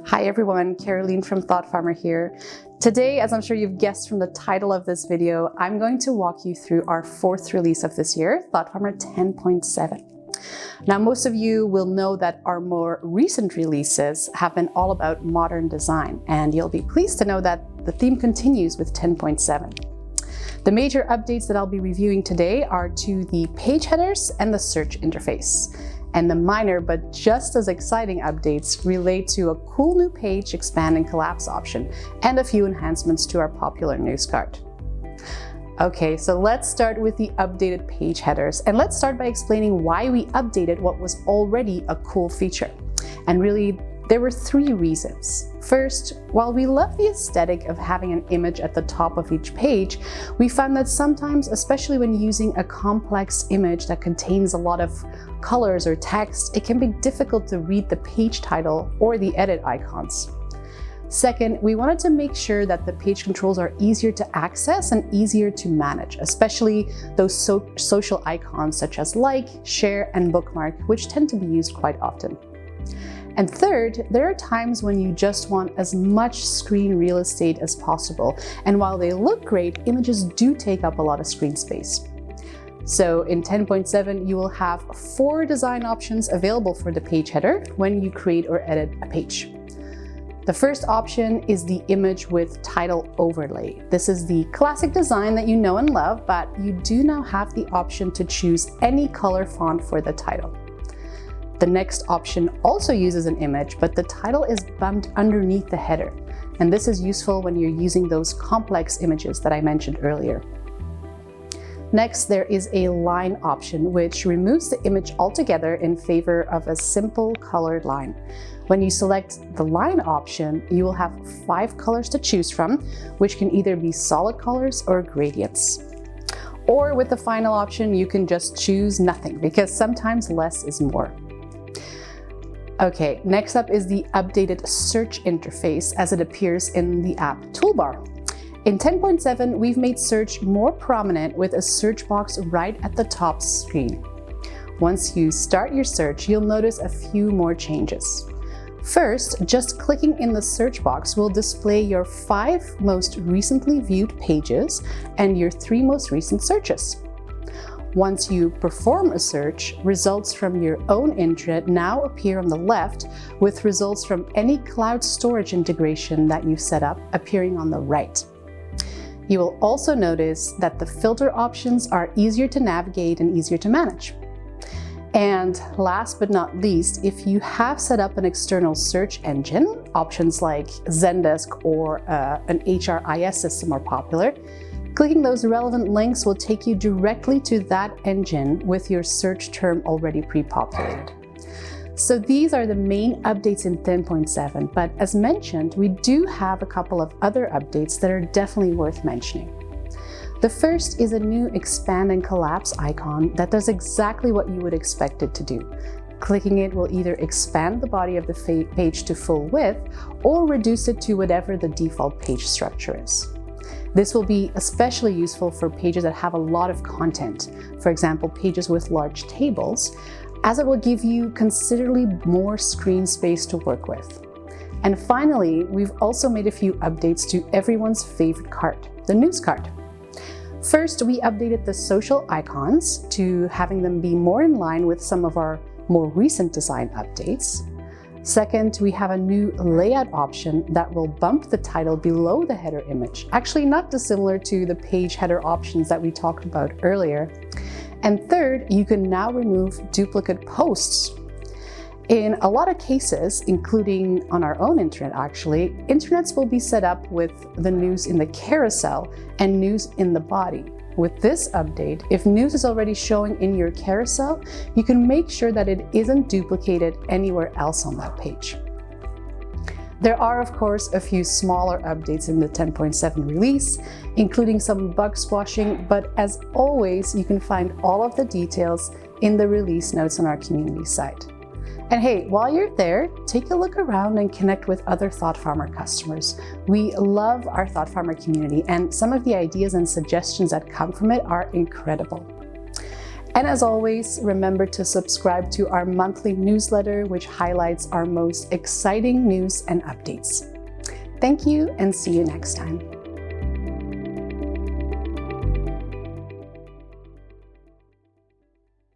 Hi everyone, Caroline from Thought Farmer here. Today, as I'm sure you've guessed from the title of this video, I'm going to walk you through our fourth release of this year, Thought Farmer 10.7. Now, most of you will know that our more recent releases have been all about modern design, and you'll be pleased to know that the theme continues with 10.7. The major updates that I'll be reviewing today are to the page headers and the search interface. And the minor but just as exciting updates relate to a cool new page expand and collapse option and a few enhancements to our popular news card. Okay, so let's start with the updated page headers, and let's start by explaining why we updated what was already a cool feature. And really, there were three reasons. First, while we love the aesthetic of having an image at the top of each page, we found that sometimes, especially when using a complex image that contains a lot of colors or text, it can be difficult to read the page title or the edit icons. Second, we wanted to make sure that the page controls are easier to access and easier to manage, especially those social icons such as like, share, and bookmark, which tend to be used quite often. And third, there are times when you just want as much screen real estate as possible. And while they look great, images do take up a lot of screen space. So in 10.7, you will have 4 design options available for the page header when you create or edit a page. The first option is the image with title overlay. This is the classic design that you know and love, but you do now have the option to choose any color font for the title. The next option also uses an image, but the title is bumped underneath the header. And this is useful when you're using those complex images that I mentioned earlier. Next, there is a line option, which removes the image altogether in favor of a simple colored line. When you select the line option, you will have 5 colors to choose from, which can either be solid colors or gradients. Or with the final option, you can just choose nothing, because sometimes less is more. Okay, next up is the updated search interface as it appears in the app toolbar. In 10.7, we've made search more prominent with a search box right at the top screen. Once you start your search, you'll notice a few more changes. First, just clicking in the search box will display your 5 most recently viewed pages and your 3 most recent searches. Once you perform a search, results from your own intranet now appear on the left, with results from any cloud storage integration that you've set up appearing on the right. You will also notice that the filter options are easier to navigate and easier to manage. And last but not least, if you have set up an external search engine, options like Zendesk or an HRIS system are popular. Clicking those relevant links will take you directly to that engine with your search term already pre-populated. So these are the main updates in 10.7, but as mentioned, we do have a couple of other updates that are definitely worth mentioning. The first is a new expand and collapse icon that does exactly what you would expect it to do. Clicking it will either expand the body of the page to full width or reduce it to whatever the default page structure is. This will be especially useful for pages that have a lot of content, for example, pages with large tables, as it will give you considerably more screen space to work with. And finally, we've also made a few updates to everyone's favorite card, the news card. First, we updated the social icons to having them be more in line with some of our more recent design updates. Second, we have a new layout option that will bump the title below the header image, actually not dissimilar to the page header options that we talked about earlier. And third, you can now remove duplicate posts. In a lot of cases, including on our own internet actually, intranets will be set up with the news in the carousel and news in the body. With this update, if news is already showing in your carousel, you can make sure that it isn't duplicated anywhere else on that page. There are, of course, a few smaller updates in the 10.7 release, including some bug squashing, but as always, you can find all of the details in the release notes on our community site. And hey, while you're there, take a look around and connect with other Thought Farmer customers. We love our Thought Farmer community, and some of the ideas and suggestions that come from it are incredible. And as always, remember to subscribe to our monthly newsletter, which highlights our most exciting news and updates. Thank you, and see you next time.